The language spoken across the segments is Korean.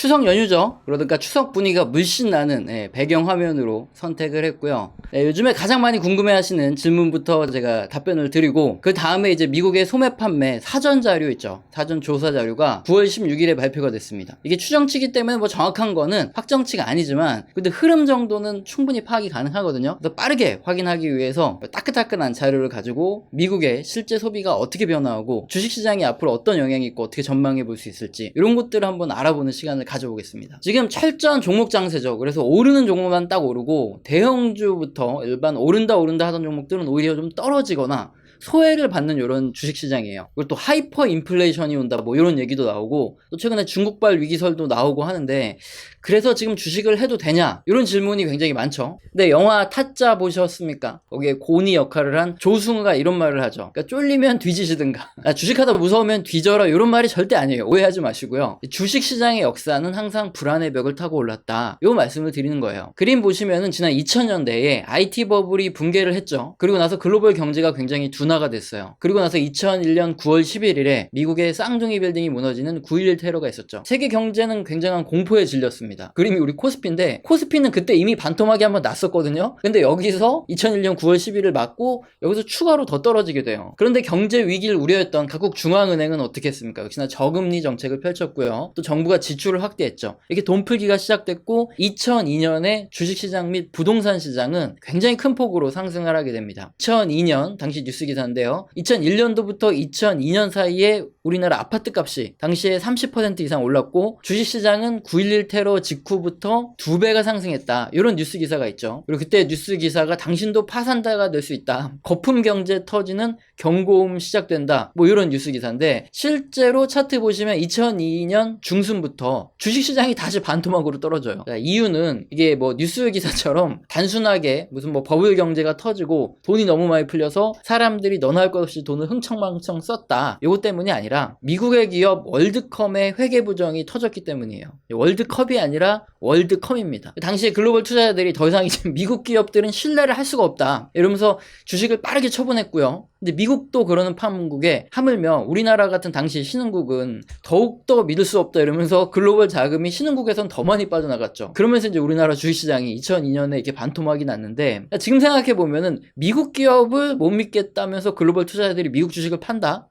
추석 연휴죠. 그러니까 추석 분위기가 물씬 나는 배경 화면으로 선택을 했고요. 요즘에 가장 많이 궁금해하시는 질문부터 제가 답변을 드리고, 그 다음에 이제 미국의 소매 판매 사전 자료 있죠. 사전 조사 자료가 9월 16일에 발표가 됐습니다. 이게 추정치기 때문에 뭐 정확한 거는 확정치가 아니지만, 근데 흐름 정도는 충분히 파악이 가능하거든요. 그래서 빠르게 확인하기 위해서 따끈따끈한 자료를 가지고 미국의 실제 소비가 어떻게 변화하고 주식시장이 앞으로 어떤 영향이 있고 어떻게 전망해 볼 수 있을지, 이런 것들을 한번 알아보는 시간을 가져보겠습니다. 지금 철저한 종목 장세죠. 그래서 오르는 종목만 딱 오르고, 대형주부터 일반 오른다 하던 종목들은 오히려 좀 떨어지거나 소외를 받는 이런 주식시장이에요. 그리고 또 하이퍼 인플레이션이 온다 뭐 이런 얘기도 나오고, 또 최근에 중국발 위기설도 나오고 하는데, 그래서 지금 주식을 해도 되냐 이런 질문이 굉장히 많죠. 근데 영화 타짜 보셨습니까? 거기에 고니 역할을 한 조승우가 이런 말을 하죠. 그러니까 쫄리면 뒤지시든가, 주식하다 무서우면 뒤져라, 이런 말이 절대 아니에요. 오해하지 마시고요. 주식시장의 역사는 항상 불안의 벽을 타고 올랐다, 이 말씀을 드리는 거예요. 그림 보시면은 지난 2000년대에 IT 버블이 붕괴를 했죠. 그리고 나서 글로벌 경제가 굉장히 둔화가 됐어요. 그리고 나서 2001년 9월 11일에 미국의 쌍둥이 빌딩이 무너지는 9.11 테러가 있었죠. 세계 경제는 굉장한 공포에 질렸습니다. 그림이 우리 코스피인데, 코스피는 그때 이미 반토막이 한번 났었거든요. 근데 여기서 2001년 9월 10일을 맞고 여기서 추가로 더 떨어지게 돼요. 그런데 경제 위기를 우려했던 각국 중앙은행은 어떻게 했습니까? 역시나 저금리 정책을 펼쳤고요. 또 정부가 지출을 확대했죠. 이렇게 돈풀기가 시작됐고, 2002년에 주식시장 및 부동산 시장은 굉장히 큰 폭으로 상승을 하게 됩니다. 2002년 당시 뉴스 기사인데요. 2001년도부터 2002년 사이에 우리나라 아파트 값이 당시에 30% 이상 올랐고, 주식시장은 9.11 테러 직후부터 2배가 상승했다, 이런 뉴스 기사가 있죠. 그리고 그때 뉴스 기사가 당신도 파산자가 될 수 있다, 거품 경제 터지는 경고음 시작된다, 뭐 이런 뉴스 기사인데, 실제로 차트 보시면 2002년 중순부터 주식시장이 다시 반토막으로 떨어져요. 이유는 이게 뭐 뉴스 기사처럼 단순하게 무슨 뭐 버블 경제가 터지고 돈이 너무 많이 풀려서 사람들이 너나 할 것 없이 돈을 흥청망청 썼다, 이것 때문이 아니라 미국의 기업 월드컴의 회계 부정이 터졌기 때문이에요. 월드컵이 아니라 월드컴입니다. 당시에 글로벌 투자자들이 더 이상 이제 미국 기업들은 신뢰를 할 수가 없다, 이러면서 주식을 빠르게 처분했고요. 근데 미국도 그러는 판국에 하물며 우리나라 같은 당시 신흥국은 더욱더 믿을 수 없다 이러면서 글로벌 자금이 신흥국에선 더 많이 빠져나갔죠. 그러면서 이제 우리나라 주식시장이 2002년에 이렇게 반토막이 났는데, 지금 생각해보면은 미국 기업을 못 믿겠다면서 글로벌 투자자들이 미국 주식을 판다?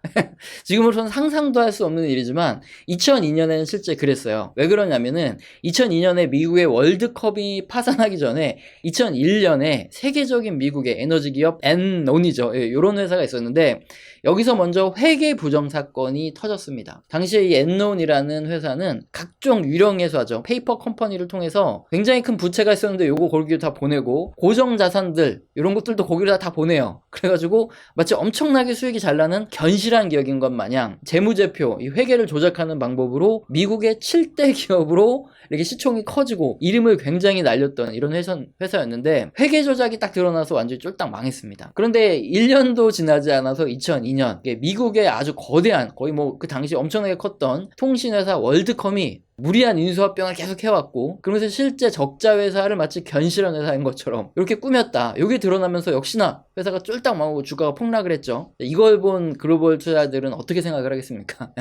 지금으로서는 상상도 할 수 없는 일이지만 2002년에는 실제 그랬어요. 왜 그러냐면은 2002년에 미국의 월드컵이 파산하기 전에 2001년에 세계적인 미국의 에너지 기업 엔론이죠. 이런 회사가 있었는데, 여기서 먼저 회계 부정 사건이 터졌습니다. 당시에 이 엔론이라는 회사는 각종 유령 회사죠. 페이퍼 컴퍼니를 통해서 굉장히 큰 부채가 있었는데 요거 거기로 다 보내고, 고정 자산들 이런 것들도 거기로 다 보내요. 그래가지고 마치 엄청나게 수익이 잘 나는 견실한 기업인 것 마냥 재무제표, 이 회계를 조작하는 방법으로 미국의 7대 기업으로 이렇게 시총이 커지고 이름을 굉장히 날렸던 이런 회사였는데, 회계 조작이 딱 드러나서 완전히 쫄딱 망했습니다. 그런데 1년도 지나지 않아서 2002년 미국의 아주 거대한, 거의 뭐 그 당시 엄청나게 컸던 통신회사 월드컴이 무리한 인수합병을 계속 해왔고, 그러면서 실제 적자 회사를 마치 견실한 회사인 것처럼 이렇게 꾸몄다, 이게 드러나면서 역시나 회사가 쫄딱 망하고 주가가 폭락을 했죠. 이걸 본 글로벌 투자자들은 어떻게 생각을 하겠습니까?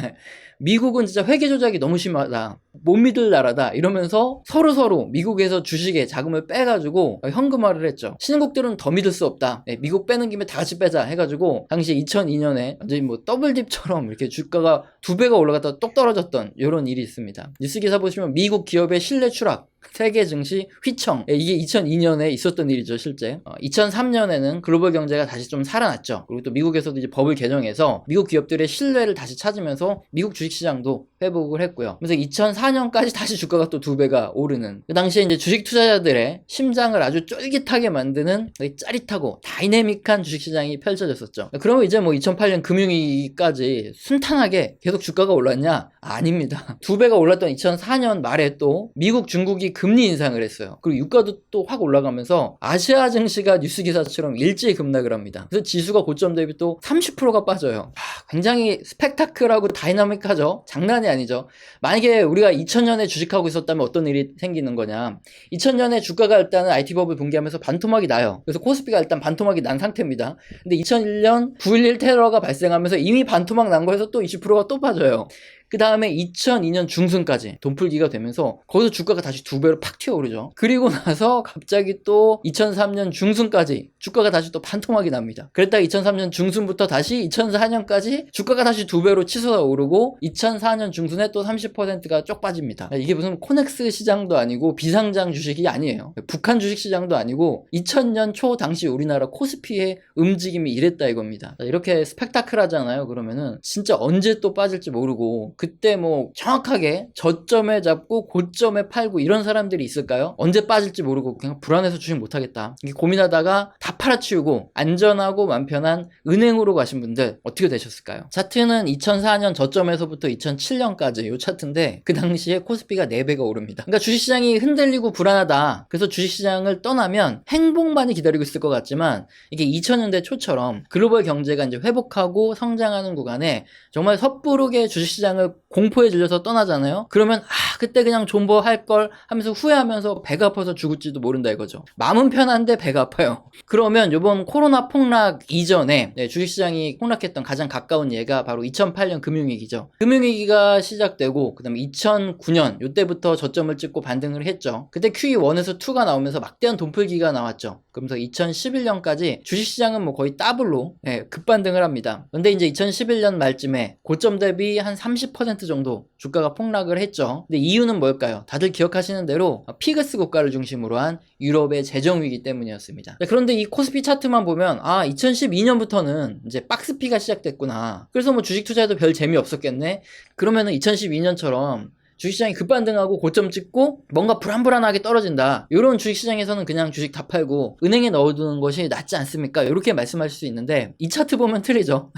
미국은 진짜 회계 조작이 너무 심하다, 못 믿을 나라다, 이러면서 서로 미국에서 주식에 자금을 빼가지고 현금화를 했죠. 신흥국들은 더 믿을 수 없다, 미국 빼는 김에 다 같이 빼자 해가지고 당시 2002년에 완전히 뭐 더블딥처럼 이렇게 주가가 2배가 올라갔다가 똑 떨어졌던 이런 일이 있습니다. 뉴스 기사 보시면 미국 기업의 신뢰 추락, 세계 증시 휘청, 이게 2002년에 있었던 일이죠. 실제 2003년에는 글로벌 경제가 다시 좀 살아났죠. 그리고 또 미국에서도 이제 법을 개정해서 미국 기업들의 신뢰를 다시 찾으면서 미국 주식시장도 회복을 했고요. 그래서 2004년까지 다시 주가가 또 2배가 오르는, 그 당시에 이제 주식 투자자들의 심장을 아주 쫄깃하게 만드는 짜릿하고 다이내믹한 주식시장이 펼쳐졌었죠. 그러면 이제 뭐 2008년 금융위기까지 순탄하게 계속 주가가 올랐냐? 아닙니다. 2배가 올랐던 2004년 말에 또 미국, 중국이 금리 인상을 했어요. 그리고 유가도 또 확 올라가면서 아시아 증시가 뉴스 기사처럼 일제히 급락을 합니다. 그래서 지수가 고점 대비 또 30%가 빠져요. 굉장히 스펙타클하고 다이나믹하죠. 장난이 아니죠. 만약에 우리가 2000년에 주식하고 있었다면 어떤 일이 생기는 거냐, 2000년에 주가가 일단은 IT버블 붕괴하면서 반토막이 나요. 그래서 코스피가 일단 반토막이 난 상태입니다. 근데 2001년 9.11 테러가 발생하면서 이미 반토막 난 거에서 또 20%가 또 빠져요. 그 다음에 2002년 중순까지 돈풀기가 되면서 거기서 주가가 다시 2배로 팍 튀어오르죠. 그리고 나서 갑자기 또 2003년 중순까지 주가가 다시 또 반토막이 납니다. 그랬다가 2003년 중순부터 다시 2004년까지 주가가 다시 2배로 치솟아 오르고 2004년 중순에 또 30%가 쪽 빠집니다. 이게 무슨 코넥스 시장도 아니고 비상장 주식이 아니에요. 북한 주식 시장도 아니고 2000년 초 당시 우리나라 코스피의 움직임이 이랬다 이겁니다. 이렇게 스펙타클하잖아요. 그러면은 진짜 언제 또 빠질지 모르고 그때 뭐 정확하게 저점에 잡고 고점에 팔고 이런 사람들이 있을까요? 언제 빠질지 모르고 그냥 불안해서 주식 못하겠다 이렇게 고민하다가 다 팔아치우고 안전하고 맘 편한 은행으로 가신 분들 어떻게 되셨을까요? 차트는 2004년 저점에서부터 2007년까지 이 차트인데 그 당시에 코스피가 4배가 오릅니다. 그러니까 주식시장이 흔들리고 불안하다. 그래서 주식시장을 떠나면 행복만이 기다리고 있을 것 같지만 이게 2000년대 초처럼 글로벌 경제가 이제 회복하고 성장하는 구간에 정말 섣부르게 주식시장을 공포에 질려서 떠나잖아요. 그러면 그때 그냥 존버할 걸 하면서 후회하면서 배가 아파서 죽을지도 모른다 이거죠. 마음은 편한데 배가 아파요. 그러면 이번 코로나 폭락 이전에 주식시장이 폭락했던 가장 가까운 예가 바로 2008년 금융위기죠. 금융위기가 시작되고 그 다음에 2009년 이때부터 저점을 찍고 반등을 했죠. 그때 QE1에서 2가 나오면서 막대한 돈풀기가 나왔죠. 그러면서 2011년까지 주식시장은 뭐 거의 더블로 급반등을 합니다. 근데 이제 2011년 말쯤에 고점 대비 한 30% 정도 주가가 폭락을 했죠. 근데 이유는 뭘까요? 다들 기억하시는 대로 피그스 국가를 중심으로 한 유럽의 재정위기 때문이었습니다. 그런데 이 코스피 차트만 보면 2012년부터는 이제 박스피가 시작됐구나. 그래서 뭐 주식 투자에도 별 재미 없었겠네. 그러면은 2012년처럼 주식시장이 급반등하고 고점 찍고 뭔가 불안불안하게 떨어진다. 이런 주식시장에서는 그냥 주식 다 팔고 은행에 넣어두는 것이 낫지 않습니까? 이렇게 말씀하실 수 있는데 이 차트 보면 틀리죠.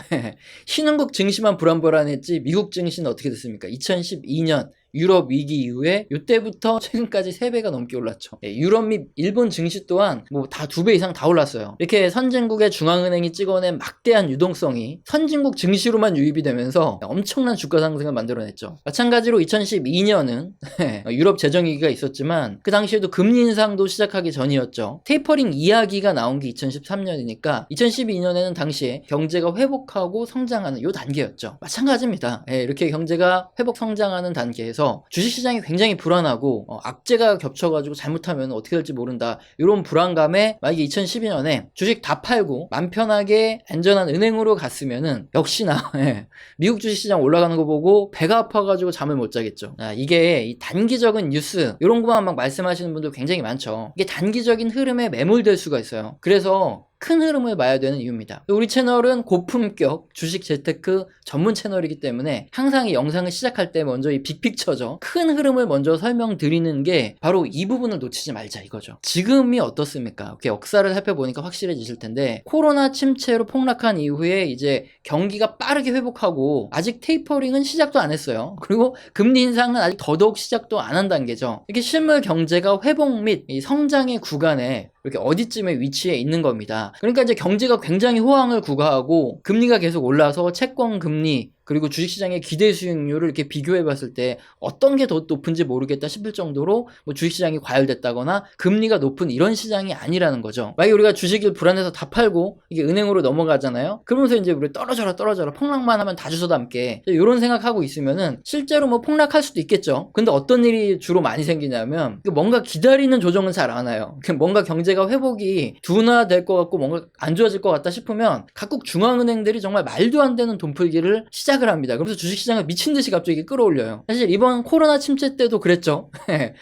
신흥국 증시만 불안불안했지 미국 증시는 어떻게 됐습니까? 2012년 유럽 위기 이후에 이때부터 최근까지 3배가 넘게 올랐죠. 유럽 및 일본 증시 또한 뭐 다 2배 이상 다 올랐어요. 이렇게 선진국의 중앙은행이 찍어낸 막대한 유동성이 선진국 증시로만 유입이 되면서 엄청난 주가 상승을 만들어냈죠. 마찬가지로 2012년은 유럽 재정위기가 있었지만 그 당시에도 금리 인상도 시작하기 전이었죠. 테이퍼링 이야기가 나온 게 2013년이니까 2012년에는 당시에 경제가 회복하고 성장하는 요 단계였죠. 마찬가지입니다. 이렇게 경제가 회복 성장하는 단계에서 주식시장이 굉장히 불안하고 악재가 겹쳐가지고 잘못하면 어떻게 될지 모른다 이런 불안감에 만약에 2012년에 주식 다 팔고 맘 편하게 안전한 은행으로 갔으면은 역시나 미국 주식시장 올라가는 거 보고 배가 아파가지고 잠을 못 자겠죠. 이게 이 단기적인 뉴스 이런 것만 막 말씀하시는 분들 굉장히 많죠. 이게 단기적인 흐름에 매몰될 수가 있어요. 그래서 큰 흐름을 봐야 되는 이유입니다. 우리 채널은 고품격 주식 재테크 전문 채널이기 때문에 항상 이 영상을 시작할 때 먼저 이 빅픽처죠. 큰 흐름을 먼저 설명드리는 게 바로 이 부분을 놓치지 말자 이거죠. 지금이 어떻습니까? 이렇게 역사를 살펴보니까 확실해지실 텐데 코로나 침체로 폭락한 이후에 이제 경기가 빠르게 회복하고 아직 테이퍼링은 시작도 안 했어요. 그리고 금리 인상은 아직 더더욱 시작도 안 한 단계죠. 이렇게 실물 경제가 회복 및 이 성장의 구간에 이렇게 어디쯤에 위치해 있는 겁니다. 그러니까 이제 경제가 굉장히 호황을 구가하고 금리가 계속 올라서 채권 금리 그리고 주식시장의 기대 수익률을 이렇게 비교해 봤을 때 어떤 게 더 높은지 모르겠다 싶을 정도로 뭐 주식시장이 과열됐다거나 금리가 높은 이런 시장이 아니라는 거죠. 만약에 우리가 주식을 불안해서 다 팔고 이게 은행으로 넘어가잖아요. 그러면서 이제 우리 떨어져라 폭락만 하면 다 주워 담게 이런 생각하고 있으면은 실제로 뭐 폭락할 수도 있겠죠. 근데 어떤 일이 주로 많이 생기냐면 뭔가 기다리는 조정은 잘 안 와요. 뭔가 경제가 회복이 둔화될 것 같고 뭔가 안 좋아질 것 같다 싶으면 각국 중앙은행들이 정말 말도 안 되는 돈풀기를 시작을 합니다. 그래서 주식시장을 미친듯이 갑자기 끌어올려요. 사실 이번 코로나 침체 때도 그랬죠.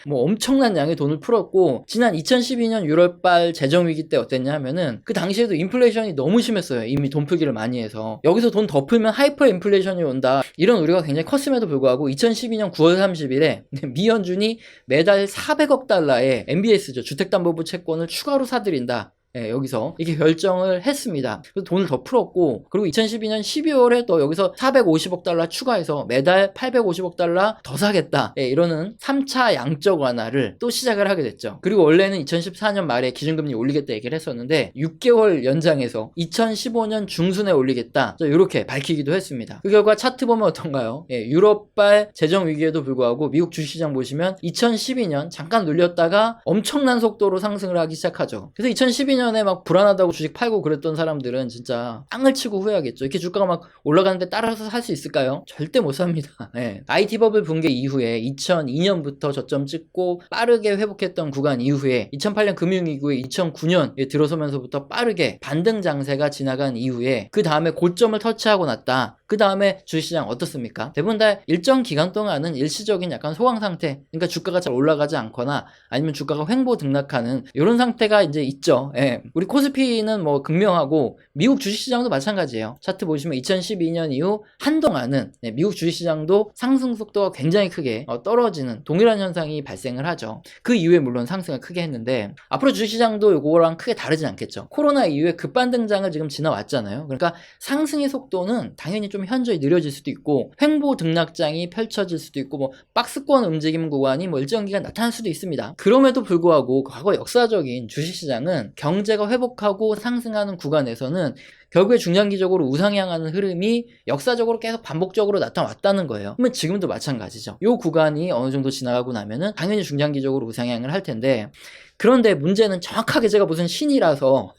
뭐 엄청난 양의 돈을 풀었고 지난 2012년 6월달 재정위기 때 어땠냐 하면은 그 당시에도 인플레이션이 너무 심했어요. 이미 돈풀기를 많이 해서 여기서 돈 더 풀면 하이퍼 인플레이션이 온다 이런 우려가 굉장히 컸음에도 불구하고 2012년 9월 30일에 미연준이 매달 400억 달러의 MBS죠. 주택담보부 채권을 추가로 사들인다. 여기서 이렇게 결정을 했습니다. 그래서 돈을 더 풀었고 그리고 2012년 12월에 또 여기서 450억 달러 추가해서 매달 850억 달러 더 사겠다 이러는 3차 양적 완화를 또 시작을 하게 됐죠. 그리고 원래는 2014년 말에 기준금리 올리겠다 얘기를 했었는데 6개월 연장해서 2015년 중순에 올리겠다 이렇게 밝히기도 했습니다. 그 결과 차트 보면 어떤가요? 유럽발 재정위기에도 불구하고 미국 주식시장 보시면 2012년 잠깐 눌렸다가 엄청난 속도로 상승을 하기 시작하죠. 그래서 2012년 2008년에 막 불안하다고 주식 팔고 그랬던 사람들은 진짜 땅을 치고 후회하겠죠. 이렇게 주가가 막 올라가는데 따라서 살 수 있을까요? 절대 못 삽니다. 네. IT 버블 붕괴 이후에 2002년부터 저점 찍고 빠르게 회복했던 구간 이후에 2008년 금융위기에 2009년에 들어서면서부터 빠르게 반등 장세가 지나간 이후에 그 다음에 고점을 터치하고 났다. 그 다음에 주식시장 어떻습니까? 대부분 다 일정 기간 동안은 일시적인 약간 소강 상태, 그러니까 주가가 잘 올라가지 않거나 아니면 주가가 횡보 등락하는 이런 상태가 이제 있죠. 예. 우리 코스피는 뭐 극명하고 미국 주식시장도 마찬가지예요. 차트 보시면 2012년 이후 한동안은 미국 주식시장도 상승 속도가 굉장히 크게 떨어지는 동일한 현상이 발생을 하죠. 그 이후에 물론 상승을 크게 했는데 앞으로 주식시장도 이거랑 크게 다르진 않겠죠. 코로나 이후에 급반등장을 지금 지나왔잖아요. 그러니까 상승의 속도는 당연히 좀 현저히 느려질 수도 있고 횡보 등락장이 펼쳐질 수도 있고 뭐 박스권 움직임 구간이 뭐 일정 기간 나타날 수도 있습니다. 그럼에도 불구하고 과거 역사적인 주식시장은 경제가 회복하고 상승하는 구간에서는 결국에 중장기적으로 우상향하는 흐름이 역사적으로 계속 반복적으로 나타났다는 거예요. 그러면 지금도 마찬가지죠. 이 구간이 어느 정도 지나가고 나면은 당연히 중장기적으로 우상향을 할 텐데, 그런데 문제는 정확하게 제가 무슨 신이라서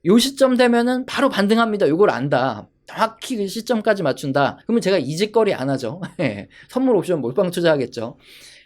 요 시점 되면은 바로 반등합니다. 요걸 안다. 정확히 그 시점까지 맞춘다. 그러면 제가 이 짓거리 안 하죠. 선물 옵션 몰빵 투자하겠죠.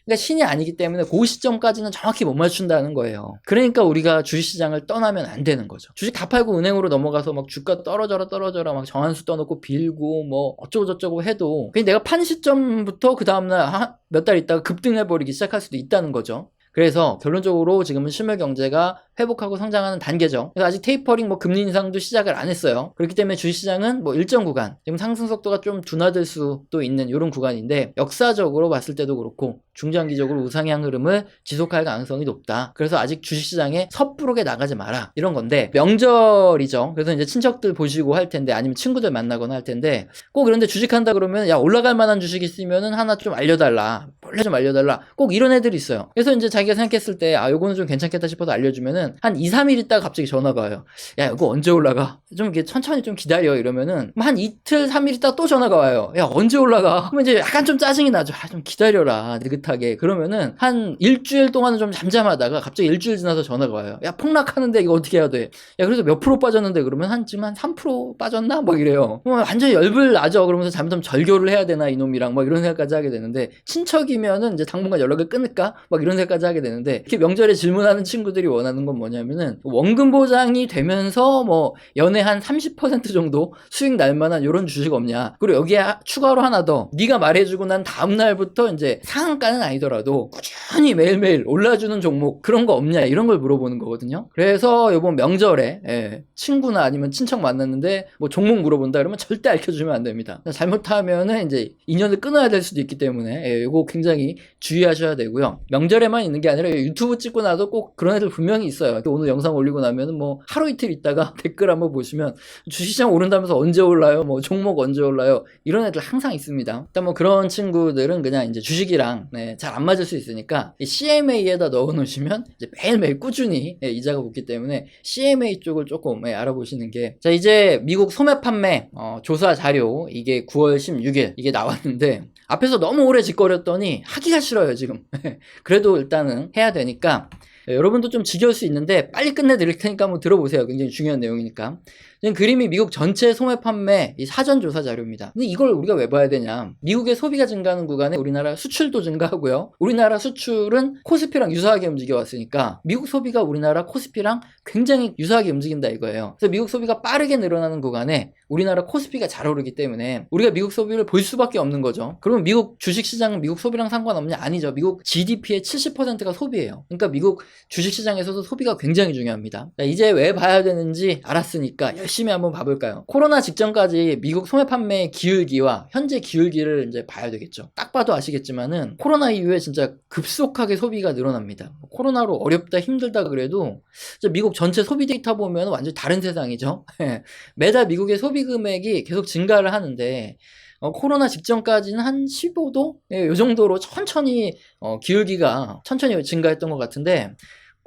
그러니까 신이 아니기 때문에 그 시점까지는 정확히 못 맞춘다는 거예요. 그러니까 우리가 주식시장을 떠나면 안 되는 거죠. 주식 다 팔고 은행으로 넘어가서 막 주가 떨어져라 막 정한수 떠놓고 빌고 뭐 어쩌고 저쩌고 해도 그냥 내가 판 시점부터 그 다음날 몇 달 있다가 급등해버리기 시작할 수도 있다는 거죠. 그래서 결론적으로 지금은 실물 경제가 회복하고 성장하는 단계죠. 그래서 아직 테이퍼링 뭐 금리 인상도 시작을 안 했어요. 그렇기 때문에 주식시장은 뭐 일정 구간, 지금 상승 속도가 좀 둔화될 수도 있는 이런 구간인데, 역사적으로 봤을 때도 그렇고 중장기적으로 우상향 흐름을 지속할 가능성이 높다. 그래서 아직 주식시장에 섣부르게 나가지 마라, 이런 건데, 명절이죠. 그래서 이제 친척들 보시고 할 텐데, 아니면 친구들 만나거나 할 텐데, 꼭 이런데 주식한다 그러면 야, 올라갈 만한 주식 있으면은 하나 좀 알려달라, 몰래 좀 알려달라, 꼭 이런 애들이 있어요. 그래서 이제 자기가 생각했을 때 요거는 좀 괜찮겠다 싶어서 알려주면은 한 2, 3일 있다가 갑자기 전화가 와요. 야, 이거 언제 올라가? 좀 이렇게 천천히 좀 기다려, 이러면은 한 이틀, 3일 있다가 또 전화가 와요. 야, 언제 올라가? 그러면 이제 약간 좀 짜증이 나죠. 좀 기다려라, 느긋하게. 그러면은 한 일주일 동안은 좀 잠잠하다가 갑자기 일주일 지나서 전화가 와요. 야, 폭락하는데 이거 어떻게 해야 돼? 야, 그래서 몇 프로 빠졌는데? 그러면 지금 한 3% 빠졌나? 막 이래요. 완전히 열불 나죠. 그러면서 잘못하면 절교를 해야 되나 이놈이랑, 막 이런 생각까지 하게 되는데, 친척이면은 이제 당분간 연락을 끊을까? 막 이런 생각까지 하게 되는데, 이렇게 명절에 질문하는 친구들이 원하는 건 뭐냐면은 원금 보장이 되면서 뭐 연에 한 30% 정도 수익 날 만한 이런 주식 없냐, 그리고 여기에 추가로 하나 더, 네가 말해주고 난 다음날부터 이제 상한가는 아니더라도 꾸준히 매일매일 올라주는 종목 그런 거 없냐, 이런 걸 물어보는 거거든요. 그래서 이번 명절에 친구나 아니면 친척 만났는데 뭐 종목 물어본다 그러면 절대 알려주면 안 됩니다. 잘못하면은 이제 인연을 끊어야 될 수도 있기 때문에 이거 굉장히 주의하셔야 되고요. 명절에만 있는 게 아니라 유튜브 찍고 나도 꼭 그런 애들 분명히 있어요. 오늘 영상 올리고 나면은 뭐 하루 이틀 있다가 댓글 한번 보시면 주식시장 오른다면서 언제 올라요? 뭐 종목 언제 올라요? 이런 애들 항상 있습니다. 일단 뭐 그런 친구들은 그냥 이제 주식이랑 잘 안 맞을 수 있으니까 CMA에다 넣어 놓으시면 이제 매일매일 꾸준히 이자가 붙기 때문에 CMA 쪽을 조금 알아보시는 게. 자, 이제 미국 소매 판매 조사 자료, 이게 9월 16일 이게 나왔는데, 앞에서 너무 오래 짓거렸더니 하기가 싫어요 지금. 그래도 일단은 해야 되니까 여러분도 좀 지겨울 수 있는데 빨리 끝내드릴 테니까 한번 들어보세요. 굉장히 중요한 내용이니까. 지금 그림이 미국 전체 소매 판매 이 사전조사 자료입니다. 근데 이걸 우리가 왜 봐야 되냐? 미국의 소비가 증가하는 구간에 우리나라 수출도 증가하고요. 우리나라 수출은 코스피랑 유사하게 움직여 왔으니까 미국 소비가 우리나라 코스피랑 굉장히 유사하게 움직인다 이거예요. 그래서 미국 소비가 빠르게 늘어나는 구간에 우리나라 코스피가 잘 오르기 때문에 우리가 미국 소비를 볼 수밖에 없는 거죠. 그러면 미국 주식시장은 미국 소비랑 상관없냐? 아니죠. 미국 GDP의 70%가 소비예요. 그러니까 미국 주식시장에서도 소비가 굉장히 중요합니다. 자, 이제 왜 봐야 되는지 알았으니까 열심히 한번 봐볼까요? 코로나 직전까지 미국 소매 판매 기울기와 현재 기울기를 이제 봐야 되겠죠. 딱 봐도 아시겠지만은 코로나 이후에 진짜 급속하게 소비가 늘어납니다. 코로나로 어렵다 힘들다 그래도 미국 전체 소비 데이터 보면 완전히 다른 세상이죠. 매달 미국의 소비 금액이 계속 증가를 하는데 코로나 직전까지는 한 15도? 이 정도로 천천히 기울기가 천천히 증가했던 것 같은데,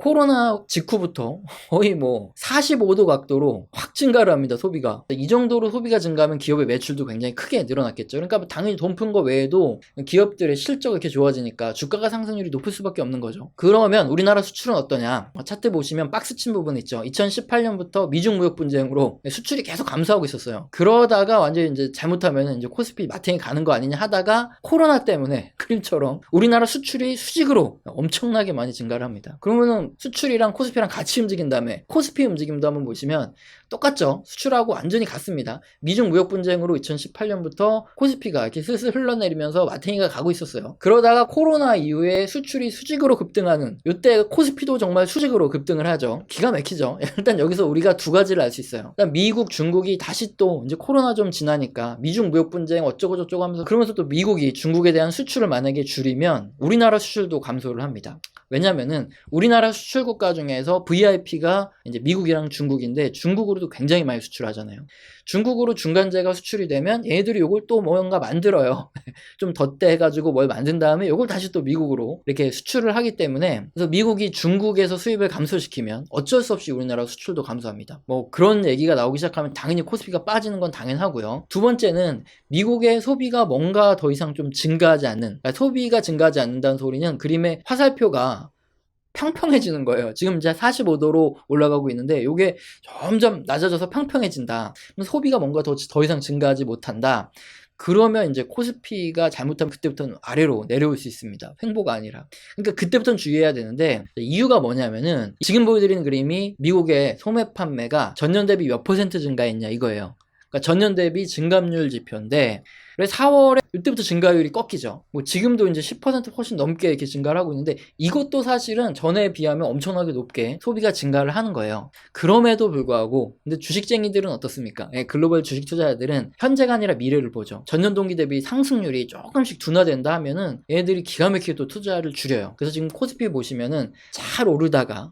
코로나 직후부터 거의 뭐 45도 각도로 확 증가를 합니다, 소비가. 이 정도로 소비가 증가하면 기업의 매출도 굉장히 크게 늘어났겠죠. 그러니까 뭐 당연히 돈 푼 거 외에도 기업들의 실적이 이렇게 좋아지니까 주가가 상승률이 높을 수밖에 없는 거죠. 그러면 우리나라 수출은 어떠냐? 차트 보시면 박스 친 부분 있죠. 2018년부터 미중 무역 분쟁으로 수출이 계속 감소하고 있었어요. 그러다가 완전히 이제 잘못하면 이제 코스피 마탱이 가는 거 아니냐 하다가 코로나 때문에 그림처럼 우리나라 수출이 수직으로 엄청나게 많이 증가를 합니다. 그러면은 수출이랑 코스피랑 같이 움직인 다음에 코스피 움직임도 한번 보시면 똑같죠. 수출하고 완전히 같습니다. 미중 무역 분쟁으로 2018년부터 코스피가 이렇게 슬슬 흘러내리면서 마탱이가 가고 있었어요. 그러다가 코로나 이후에 수출이 수직으로 급등하는 이때 코스피도 정말 수직으로 급등을 하죠. 기가 막히죠. 일단 여기서 우리가 두 가지를 알 수 있어요. 일단 미국, 중국이 다시 또 이제 코로나 좀 지나니까 미중 무역 분쟁 어쩌고 저쩌고 하면서 그러면서 또 미국이 중국에 대한 수출을 만약에 줄이면 우리나라 수출도 감소를 합니다. 왜냐면은 우리나라 수출 국가 중에서 VIP가 이제 미국이랑 중국인데 중국으로도 굉장히 많이 수출하잖아요. 중국으로 중간재가 수출이 되면 얘네들이 요걸 또 뭔가 만들어요. 좀 덧대해가지고 뭘 만든 다음에 요걸 다시 또 미국으로 이렇게 수출을 하기 때문에 그래서 미국이 중국에서 수입을 감소시키면 어쩔 수 없이 우리나라 수출도 감소합니다. 뭐 그런 얘기가 나오기 시작하면 당연히 코스피가 빠지는 건 당연하고요. 두 번째는 미국의 소비가 뭔가 더 이상 좀 증가하지 않는 그러니까 소비가 증가하지 않는다는 소리는 그림의 화살표가 평평해지는 거예요. 지금 이제 45도로 올라가고 있는데 이게 점점 낮아져서 평평해진다. 소비가 뭔가 더 이상 증가하지 못한다. 그러면 이제 코스피가 잘못하면 그때부터는 아래로 내려올 수 있습니다. 횡보가 아니라. 그러니까 그때부터는 주의해야 되는데 이유가 뭐냐면은 지금 보여드리는 그림이 미국의 소매 판매가 전년 대비 몇 % 증가했냐 이거예요. 그러니까 전년 대비 증감률 지표인데 그래서 4월에 이때부터 증가율이 꺾이죠. 뭐 지금도 이제 10% 훨씬 넘게 이렇게 증가를 하고 있는데 이것도 사실은 전에 비하면 엄청나게 높게 소비가 증가를 하는 거예요. 그럼에도 불구하고 근데 주식쟁이들은 어떻습니까? 글로벌 주식 투자자들은 현재가 아니라 미래를 보죠. 전년 동기 대비 상승률이 조금씩 둔화된다 하면은 얘네들이 기가 막히게 또 투자를 줄여요. 그래서 지금 코스피 보시면은 잘 오르다가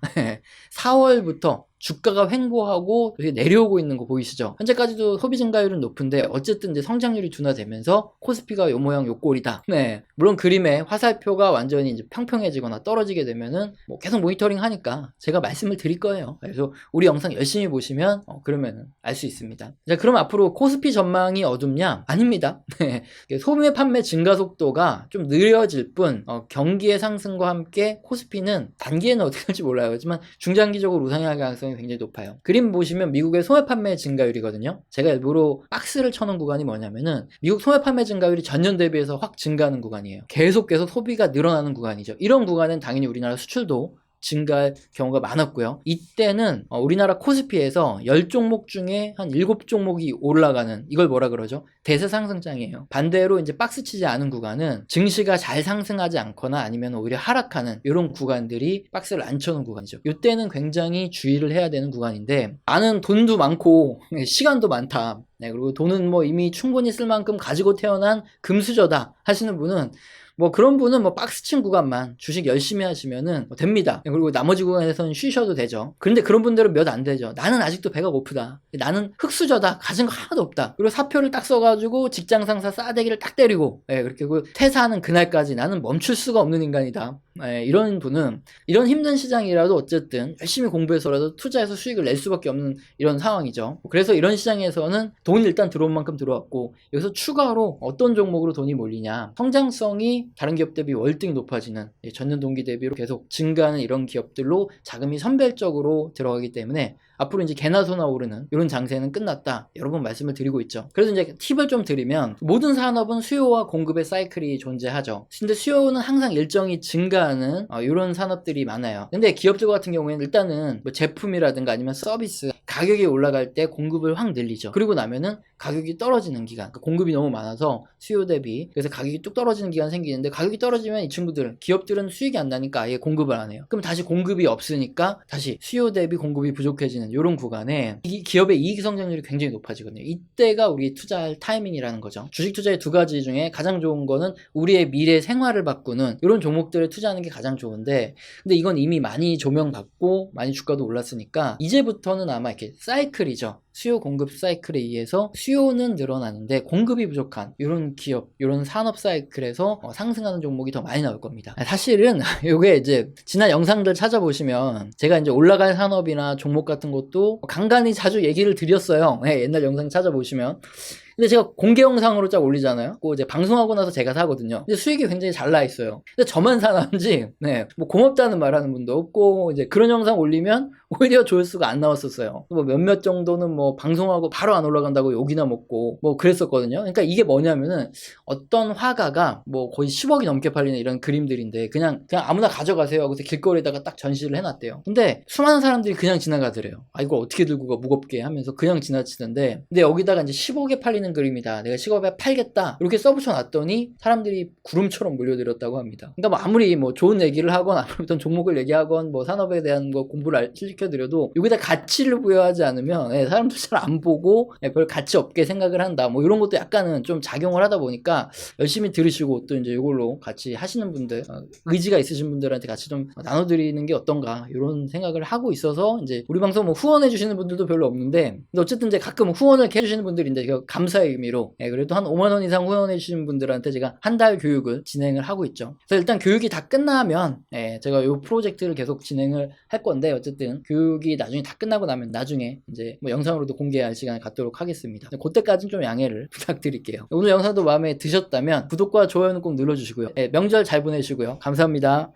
4월부터 주가가 횡보하고 내려오고 있는 거 보이시죠? 현재까지도 소비 증가율은 높은데 어쨌든 이제 성장률이 둔화되면서 코스피가 요 모양 요 꼴이다. 네. 물론 그림의 화살표가 완전히 이제 평평해지거나 떨어지게 되면은 뭐 계속 모니터링 하니까 제가 말씀을 드릴 거예요. 그래서 우리 영상 열심히 보시면 그러면은 알 수 있습니다. 자, 그럼 앞으로 코스피 전망이 어둡냐? 아닙니다. 네. 소매 판매 증가 속도가 좀 느려질 뿐 경기의 상승과 함께 코스피는 단기에는 어떻게 할지 몰라요. 하지만 중장기적으로 우상향할 가능성이 굉장히 높아요. 그림 보시면 미국의 소매 판매 증가율이거든요. 제가 일부러 박스를 쳐놓은 구간이 뭐냐면은 미국 소매 판매 증가율이 전년 대비해서 확 증가하는 구간이에요. 계속 소비가 늘어나는 구간이죠. 이런 구간은 당연히 우리나라 수출도 증가할 경우가 많았고요. 이때는 우리나라 코스피에서 10종목 중에 한 7종목이 올라가는 이걸 뭐라 그러죠? 대세 상승장이에요. 반대로 이제 박스 치지 않은 구간은 증시가 잘 상승하지 않거나 아니면 오히려 하락하는 이런 구간들이 박스를 안 쳐놓은 구간이죠. 이때는 굉장히 주의를 해야 되는 구간인데 나는 돈도 많고 시간도 많다. 네, 그리고 돈은 뭐 이미 충분히 쓸 만큼 가지고 태어난 금수저다 하시는 분은 뭐 그런 분은 뭐 박스 친 구간만 주식 열심히 하시면은 됩니다. 그리고 나머지 구간에서는 쉬셔도 되죠. 그런데 그런 분들은 몇 안 되죠. 나는 아직도 배가 고프다. 나는 흑수저다. 가진 거 하나도 없다. 그리고 사표를 딱 써가지고 직장 상사 싸대기를 딱 때리고 그렇게 퇴사하는 그날까지 나는 멈출 수가 없는 인간이다. 이런 분은 이런 힘든 시장이라도 어쨌든 열심히 공부해서라도 투자해서 수익을 낼 수밖에 없는 이런 상황이죠. 그래서 이런 시장에서는 돈이 일단 들어온 만큼 들어왔고 여기서 추가로 어떤 종목으로 돈이 몰리냐 성장성이 다른 기업 대비 월등히 높아지는 전년 동기 대비로 계속 증가하는 이런 기업들로 자금이 선별적으로 들어가기 때문에 앞으로 이제 개나 소나 오르는 이런 장세는 끝났다. 여러 번 말씀을 드리고 있죠. 그래서 이제 팁을 좀 드리면 모든 산업은 수요와 공급의 사이클이 존재하죠. 근데 수요는 항상 일정이 증가하는 이런 산업들이 많아요. 근데 기업들 같은 경우에는 일단은 뭐 제품이라든가 아니면 서비스 가격이 올라갈 때 공급을 확 늘리죠. 그리고 나면은 가격이 떨어지는 기간, 그러니까 공급이 너무 많아서 수요 대비 그래서 가격이 뚝 떨어지는 기간 생기는데 가격이 떨어지면 이 친구들 기업들은 수익이 안 나니까 아예 공급을 안 해요. 그럼 다시 공급이 없으니까 다시 수요 대비 공급이 부족해지는 이런 구간에 이 기업의 이익 성장률이 굉장히 높아지거든요. 이때가 우리 투자할 타이밍이라는 거죠. 주식 투자의 두 가지 중에 가장 좋은 거는 우리의 미래 생활을 바꾸는 이런 종목들을 투자하는 게 가장 좋은데 근데 이건 이미 많이 조명받고 많이 주가도 올랐으니까 이제부터는 아마 이렇게 사이클이죠. 수요 공급 사이클에 의해서 수요는 늘어나는데 공급이 부족한 이런 기업, 이런 산업 사이클에서 상승하는 종목이 더 많이 나올 겁니다. 사실은 이게 이제 지난 영상들 찾아보시면 제가 이제 올라갈 산업이나 종목 같은 것도 간간히 자주 얘기를 드렸어요. 네, 옛날 영상 찾아보시면. 근데 제가 공개 영상으로 쫙 올리잖아요. 그거 이제 방송하고 나서 제가 사거든요. 근데 수익이 굉장히 잘 나 있어요. 근데 저만 사는지, 네, 뭐 고맙다는 말하는 분도 없고, 이제 그런 영상 올리면 오히려 조회수가 안 나왔었어요. 뭐 몇몇 정도는 뭐 방송하고 바로 안 올라간다고 욕이나 먹고, 뭐 그랬었거든요. 그러니까 이게 뭐냐면은 어떤 화가가 뭐 거의 10억이 넘게 팔리는 이런 그림들인데 그냥 아무나 가져가세요. 그래서 길거리에다가 딱 전시를 해놨대요. 근데 수많은 사람들이 그냥 지나가더래요. 아, 이거 어떻게 들고 가 무겁게 하면서 그냥 지나치던데, 근데 여기다가 이제 10억에 팔리는 그림이다, 내가 10억에 팔겠다, 이렇게 써붙여놨더니 사람들이 구름처럼 몰려들었다고 합니다. 그러니까 뭐 아무리 뭐 좋은 얘기를 하건 아무리 어떤 종목을 얘기하건 뭐 산업에 대한 거 공부를 시켜드려도 여기다 가치를 부여하지 않으면 사람들 잘 안 보고 별 가치 없게 생각을 한다, 뭐 이런 것도 약간은 좀 작용을 하다 보니까 열심히 들으시고 또 이제 이걸로 같이 하시는 분들, 의지가 있으신 분들한테 같이 좀 나눠드리는 게 어떤가, 이런 생각을 하고 있어서 이제 우리 방송 뭐 후원해 주시는 분들도 별로 없는데, 근데 어쨌든 이제 가끔 후원을 해주시는 분들인데 감사의 의미로 그래도 한 5만 원 이상 후원해 주시는 분들한테 제가 한 달 교육을 진행을 하고 있죠. 그래서 일단 교육이 다 끝나면 제가 이 프로젝트를 계속 진행을 할 건데, 어쨌든 교육이 나중에 다 끝나고 나면 나중에 이제 뭐 영상으로도 공개할 시간을 갖도록 하겠습니다. 그때까지는 좀 양해를 부탁드릴게요. 오늘 영상도 마음에 드셨다면 구독과 좋아요는 꼭 눌러주시고요. 명절 잘 보내시고요. 감사합니다.